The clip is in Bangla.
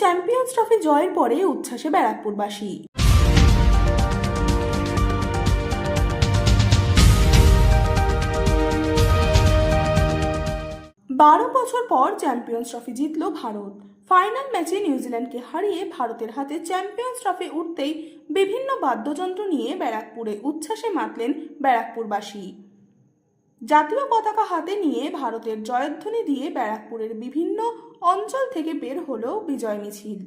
চ্যাম্পিয়ন্স ট্রফি জয়ের পরে উচ্ছ্বাসে ব্যারাকপুরবাসী। বারো বছর পর চ্যাম্পিয়ন্স ট্রফি জিতল ভারত। ফাইনাল ম্যাচে নিউজিল্যান্ডকে হারিয়ে ভারতের হাতে চ্যাম্পিয়ন্স ট্রফি উঠতেই বিভিন্ন বাদ্যযন্ত্র নিয়ে ব্যারাকপুরে উচ্ছ্বাসে মাতলেন ব্যারাকপুরবাসী। জাতীয় পতাকা হাতে নিয়ে ভারতের জয়ধ্বনি দিয়ে ব্যারাকপুরের বিভিন্ন অঞ্চল থেকে বের হলো বিজয় মিছিল।